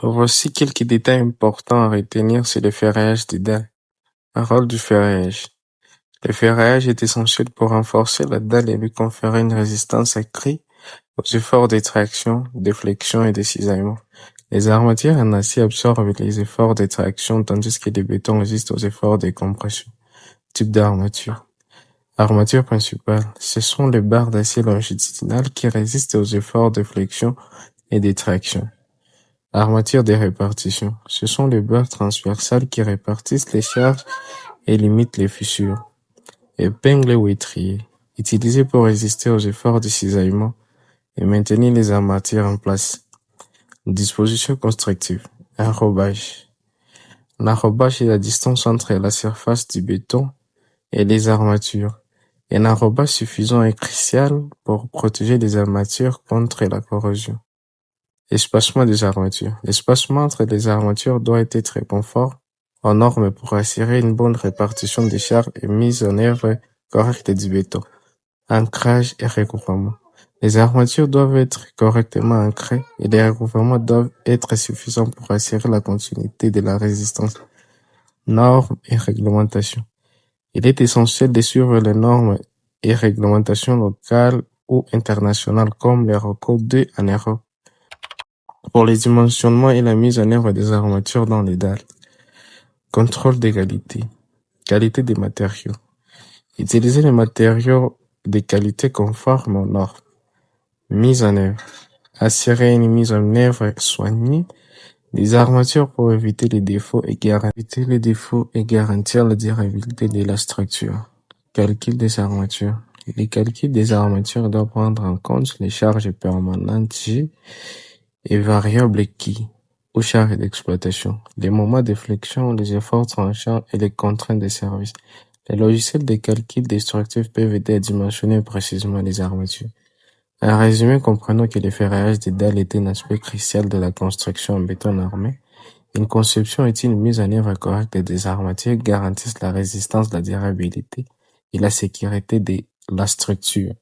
Voici quelques détails importants à retenir sur le ferraillage des dalles. Rôle du ferraillage. Le ferraillage est essentiel pour renforcer la dalle et lui conférer une résistance accrue aux efforts de traction, de flexion et de cisaillement. Les armatures en acier absorbent les efforts de traction tandis que les bétons résistent aux efforts de compression. Type d'armature. Armature principale. Ce sont les barres d'acier longitudinales qui résistent aux efforts de flexion et de traction. Armature de répartition. Ce sont les barres transversales qui répartissent les charges et limitent les fissures. Épingle ou étrier. Utilisé pour résister aux efforts de cisaillement et maintenir les armatures en place. Disposition constructive. Enrobage. L'enrobage est la distance entre la surface du béton et les armatures. Un enrobage suffisant est crucial pour protéger les armatures contre la corrosion. Espacement des armatures. L'espacement entre les armatures doit être confort aux normes pour assurer une bonne répartition des charges et mise en œuvre correcte du béton. Ancrage et recouvrement. Les armatures doivent être correctement ancrées et les recouvrements doivent être suffisants pour assurer la continuité de la résistance. Normes et réglementations. Il est essentiel de suivre les normes et réglementations locales ou internationales comme l'Eurocode 2 en Europe pour les dimensionnements et la mise en œuvre des armatures dans les dalles. Contrôle des qualités. Qualité des matériaux. Utiliser les matériaux de qualité conforme aux normes. Mise en œuvre. Assurer une mise en œuvre soignée des armatures pour éviter les défauts et garantir la durabilité de la structure. Calcul des armatures. Les calculs des armatures doivent prendre en compte les charges permanentes G et variables qui, aux charges d'exploitation, les moments de flexion, les efforts tranchants et les contraintes de service. Les logiciels de calcul destructifs peuvent aider à dimensionner précisément les armatures. En résumé, comprenons que le ferraillage des dalles est un aspect crucial de la construction en béton armé. Une conception est une mise en œuvre correcte des armatures garantissent la résistance, la durabilité et la sécurité de la structure.